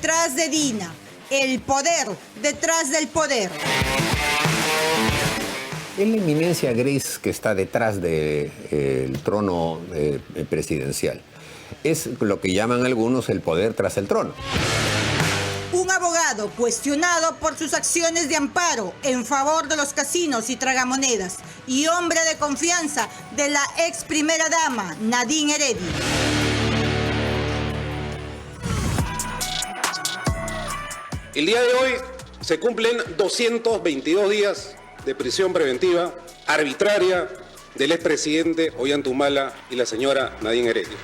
detrás de Dina, el poder detrás del poder. Es la eminencia gris que está detrás del trono presidencial. Es lo que llaman algunos el poder tras el trono. Un abogado cuestionado por sus acciones de amparo en favor de los casinos y tragamonedas y hombre de confianza de la ex primera dama Nadine Heredia. El día de hoy se cumplen 222 días de prisión preventiva arbitraria del expresidente Ollanta y la señora Nadine Heredia.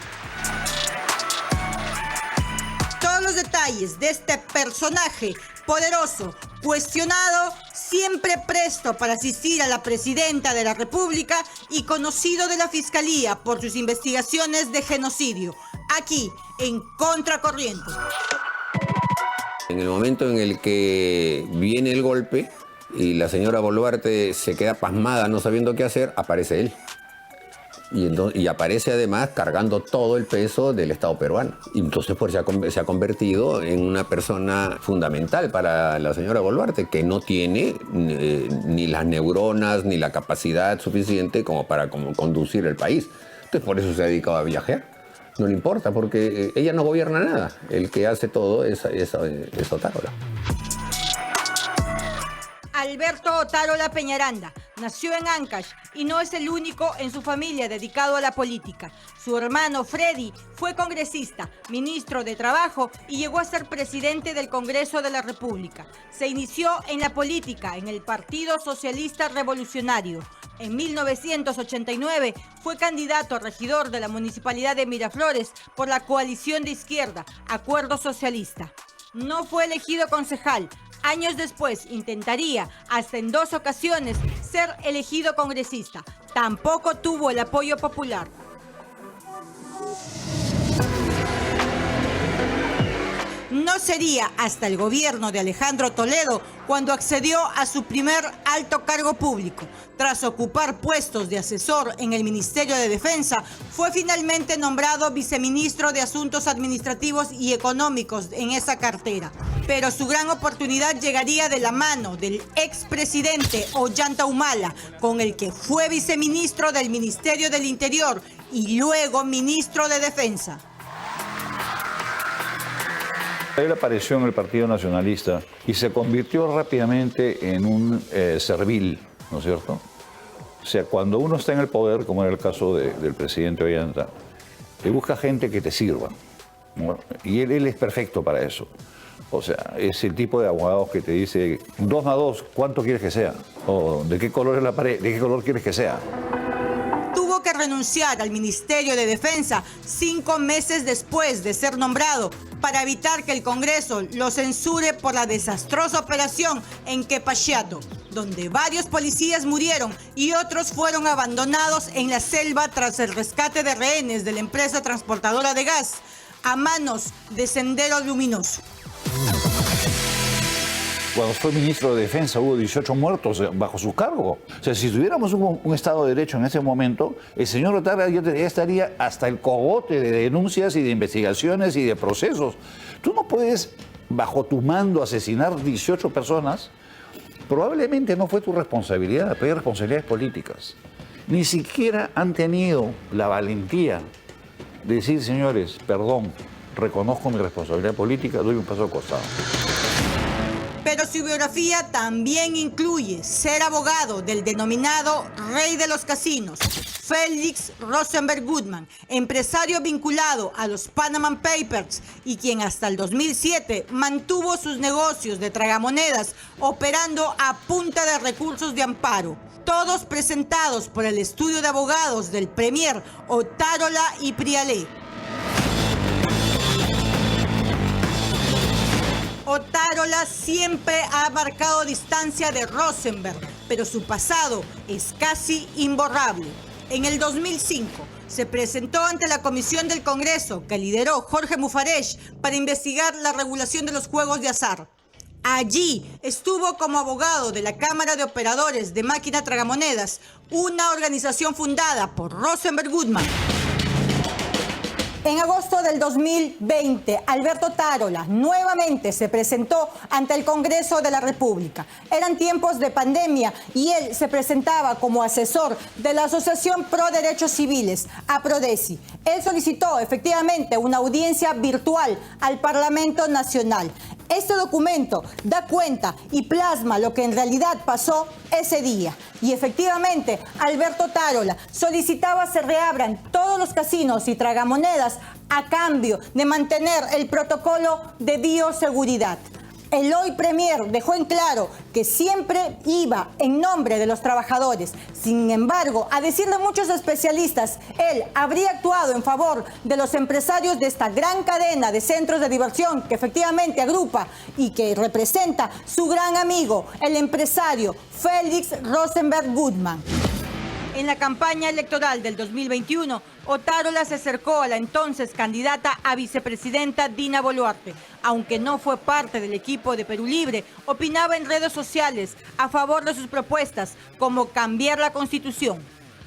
Todos los detalles de este personaje poderoso, cuestionado, siempre presto para asistir a la presidenta de la República y conocido de la Fiscalía por sus investigaciones de genocidio, aquí en Contracorriente. En el momento en el que viene el golpe y la señora Boluarte se queda pasmada no sabiendo qué hacer, aparece él. Y aparece además cargando todo el peso del Estado peruano. Y entonces pues, se ha convertido en una persona fundamental para la señora Boluarte, que no tiene ni las neuronas ni la capacidad suficiente como para conducir el país. Entonces por eso se ha dedicado a viajar. No le importa, porque ella no gobierna nada. El que hace todo es Otárola. Alberto Otárola Peñaranda nació en Ancash y no es el único en su familia dedicado a la política. Su hermano Freddy fue congresista, ministro de Trabajo y llegó a ser presidente del Congreso de la República. Se inició en la política en el Partido Socialista Revolucionario. En 1989 fue candidato a regidor de la Municipalidad de Miraflores por la coalición de izquierda, Acuerdo Socialista. No fue elegido concejal. Años después intentaría, hasta en 2 ocasiones, ser elegido congresista. Tampoco tuvo el apoyo popular. No sería hasta el gobierno de Alejandro Toledo cuando accedió a su primer alto cargo público. Tras ocupar puestos de asesor en el Ministerio de Defensa, fue finalmente nombrado viceministro de Asuntos Administrativos y Económicos en esa cartera. Pero su gran oportunidad llegaría de la mano del expresidente Ollanta Humala, con el que fue viceministro del Ministerio del Interior y luego ministro de Defensa. Él apareció en el Partido Nacionalista y se convirtió rápidamente en un servil, ¿no es cierto? O sea, cuando uno está en el poder, como era el caso del presidente Ollanta, te busca gente que te sirva, ¿no? Y él es perfecto para eso. O sea, es el tipo de abogado que te dice 2 más 2, ¿cuánto quieres que sea? O ¿de qué color es la pared? ¿De qué color quieres que sea? Tuvo que renunciar al Ministerio de Defensa 5 meses después de ser nombrado para evitar que el Congreso lo censure por la desastrosa operación en Quepachiato, donde varios policías murieron y otros fueron abandonados en la selva tras el rescate de rehenes de la empresa transportadora de gas a manos de Sendero Luminoso. Cuando fue ministro de Defensa hubo 18 muertos bajo su cargo. O sea, si tuviéramos un Estado de Derecho en ese momento, el señor Otárola ya estaría hasta el cogote de denuncias y de investigaciones y de procesos. Tú no puedes, bajo tu mando, asesinar 18 personas. Probablemente no fue tu responsabilidad, pero hay responsabilidades políticas. Ni siquiera han tenido la valentía de decir, señores, perdón, reconozco mi responsabilidad política, doy un paso al costado. Pero su biografía también incluye ser abogado del denominado rey de los casinos, Félix Rosenberg Goodman, empresario vinculado a los Panama Papers y quien hasta el 2007 mantuvo sus negocios de tragamonedas operando a punta de recursos de amparo. Todos presentados por el estudio de abogados del Premier Otárola y Prialé. Otárola siempre ha marcado distancia de Rosenberg, pero su pasado es casi imborrable. En el 2005 se presentó ante la Comisión del Congreso que lideró Jorge Mufarech para investigar la regulación de los juegos de azar. Allí estuvo como abogado de la Cámara de Operadores de Máquina Tragamonedas, una organización fundada por Rosenberg Goodman. En agosto del 2020, Alberto Otárola nuevamente se presentó ante el Congreso de la República. Eran tiempos de pandemia y él se presentaba como asesor de la Asociación Pro Derechos Civiles, APRODECI. Él solicitó efectivamente una audiencia virtual al Parlamento Nacional. Este documento da cuenta y plasma lo que en realidad pasó ese día. Y efectivamente, Alberto Otárola solicitaba se reabran todos los casinos y tragamonedas a cambio de mantener el protocolo de bioseguridad. El hoy premier dejó en claro que siempre iba en nombre de los trabajadores. Sin embargo, a decir de muchos especialistas, él habría actuado en favor de los empresarios de esta gran cadena de centros de diversión que efectivamente agrupa y que representa su gran amigo, el empresario Félix Rosenberg Gutmann. En la campaña electoral del 2021, Otárola se acercó a la entonces candidata a vicepresidenta Dina Boluarte. Aunque no fue parte del equipo de Perú Libre, opinaba en redes sociales a favor de sus propuestas, como cambiar la Constitución.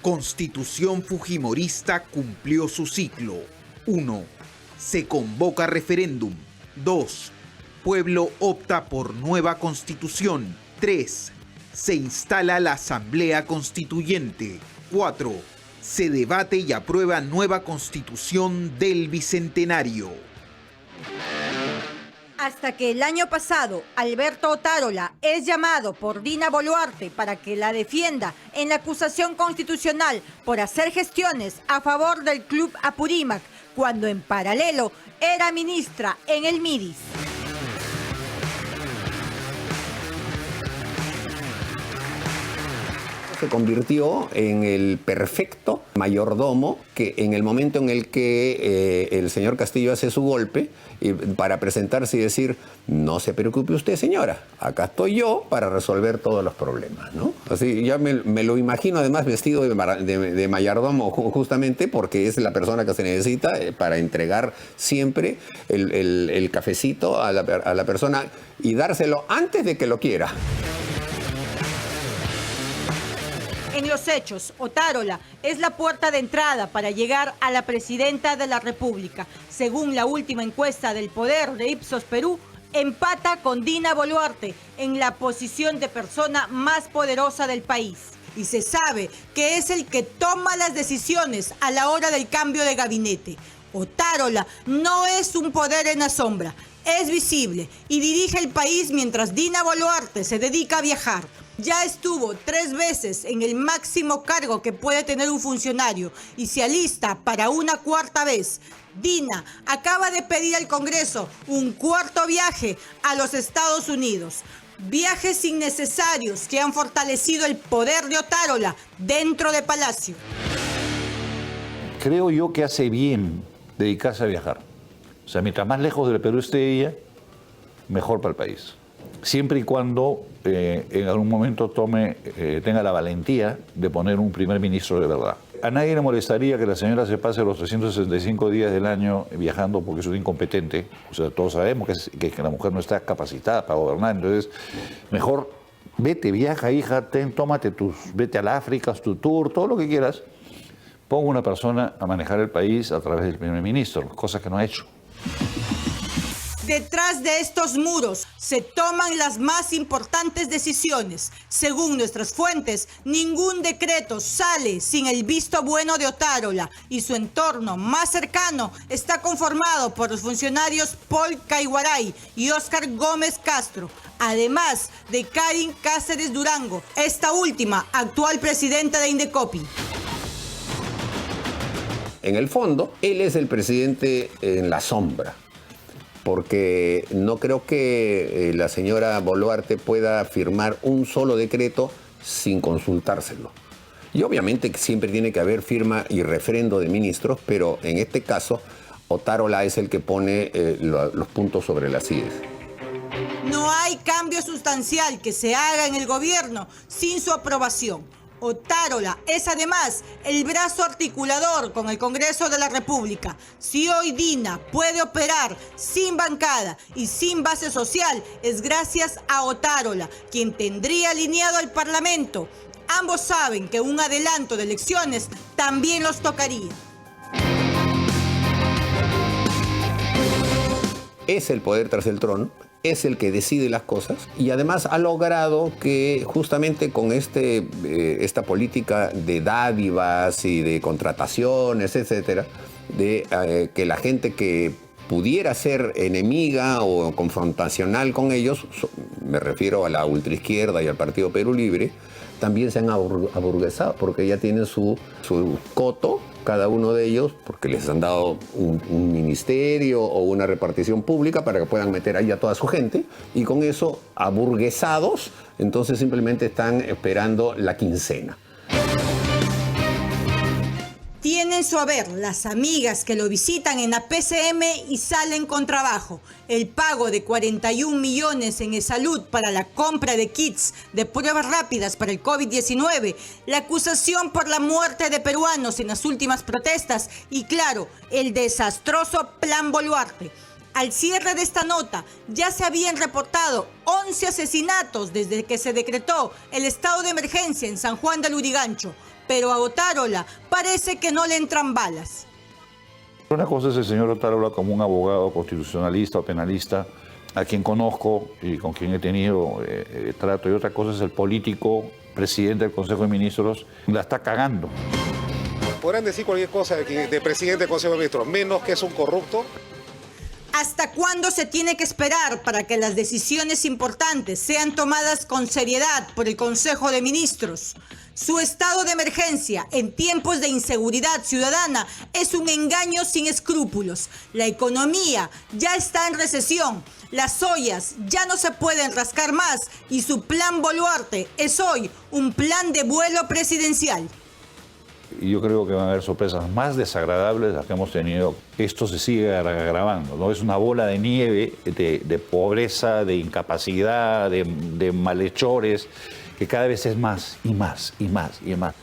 Constitución fujimorista cumplió su ciclo. 1. Se convoca referéndum. 2. Pueblo opta por nueva Constitución. 3. Se instala la Asamblea Constituyente. 4. Se debate y aprueba nueva Constitución del Bicentenario. Hasta que el año pasado, Alberto Otárola es llamado por Dina Boluarte para que la defienda en la acusación constitucional por hacer gestiones a favor del Club Apurímac, cuando en paralelo era ministra en el MIDIS. Se convirtió en el perfecto mayordomo que en el momento en el que el señor Castillo hace su golpe para presentarse y decir, no se preocupe usted, señora, acá estoy yo para resolver todos los problemas, ¿no? Así ya me lo imagino además vestido de mayordomo justamente porque es la persona que se necesita para entregar siempre el cafecito a la persona y dárselo antes de que lo quiera. En los hechos, Otárola es la puerta de entrada para llegar a la presidenta de la República. Según la última encuesta del Poder de Ipsos Perú, empata con Dina Boluarte en la posición de persona más poderosa del país. Y se sabe que es el que toma las decisiones a la hora del cambio de gabinete. Otárola no es un poder en la sombra, es visible y dirige el país mientras Dina Boluarte se dedica a viajar. Ya estuvo 3 veces en el máximo cargo que puede tener un funcionario y se alista para una 4ª vez. Dina acaba de pedir al Congreso un 4º viaje a los Estados Unidos. Viajes innecesarios que han fortalecido el poder de Otárola dentro de Palacio. Creo yo que hace bien dedicarse a viajar. O sea, mientras más lejos del Perú esté ella, mejor para el país. Siempre y cuando en algún momento tenga la valentía de poner un primer ministro de verdad. A nadie le molestaría que la señora se pase los 365 días del año viajando porque es un incompetente. O sea, todos sabemos que la mujer no está capacitada para gobernar. Entonces, mejor vete, viaja, hija, vete al África, haz tu tour, todo lo que quieras. Ponga una persona a manejar el país a través del primer ministro, cosa que no ha hecho. Detrás de estos muros se toman las más importantes decisiones. Según nuestras fuentes, ningún decreto sale sin el visto bueno de Otárola y su entorno más cercano está conformado por los funcionarios Paul Caiguaray y Óscar Gómez Castro, además de Karin Cáceres Durango, esta última actual presidenta de Indecopi. En el fondo, él es el presidente en la sombra, porque no creo que la señora Boluarte pueda firmar un solo decreto sin consultárselo. Y obviamente que siempre tiene que haber firma y refrendo de ministros, pero en este caso, Otárola es el que pone los puntos sobre las IES. No hay cambio sustancial que se haga en el gobierno sin su aprobación. Otárola es además el brazo articulador con el Congreso de la República. Si hoy Dina puede operar sin bancada y sin base social, es gracias a Otárola, quien tendría alineado al Parlamento. Ambos saben que un adelanto de elecciones también los tocaría. es el poder tras el trono, es el que decide las cosas y además ha logrado que justamente con esta política de dádivas y de contrataciones, etcétera, de que la gente que pudiera ser enemiga o confrontacional con ellos, me refiero a la ultraizquierda y al Partido Perú Libre, también se han aburguesado porque ya tienen su coto, cada uno de ellos, porque les han dado un ministerio o una repartición pública para que puedan meter ahí a toda su gente, y con eso, aburguesados, entonces simplemente están esperando la quincena. Tienen su haber las amigas que lo visitan en la PCM y salen con trabajo. El pago de 41 millones en eSalud para la compra de kits de pruebas rápidas para el COVID-19, la acusación por la muerte de peruanos en las últimas protestas y, claro, el desastroso Plan Boluarte. Al cierre de esta nota, ya se habían reportado 11 asesinatos desde que se decretó el estado de emergencia en San Juan del Lurigancho. Pero a Otárola parece que no le entran balas. Una cosa es el señor Otárola como un abogado constitucionalista o penalista a quien conozco y con quien he tenido trato, y otra cosa es el político, presidente del Consejo de Ministros, la está cagando. Podrán decir cualquier cosa de presidente del Consejo de Ministros, menos que es un corrupto. ¿Hasta cuándo se tiene que esperar para que las decisiones importantes sean tomadas con seriedad por el Consejo de Ministros? Su estado de emergencia en tiempos de inseguridad ciudadana es un engaño sin escrúpulos. La economía ya está en recesión, las ollas ya no se pueden rascar más y su plan Boluarte es hoy un plan de vuelo presidencial. Y yo creo que van a haber sorpresas más desagradables de las que hemos tenido. Esto se sigue agravando, ¿no? Es una bola de nieve de pobreza, de incapacidad, de malhechores, que cada vez es más y más y más y más.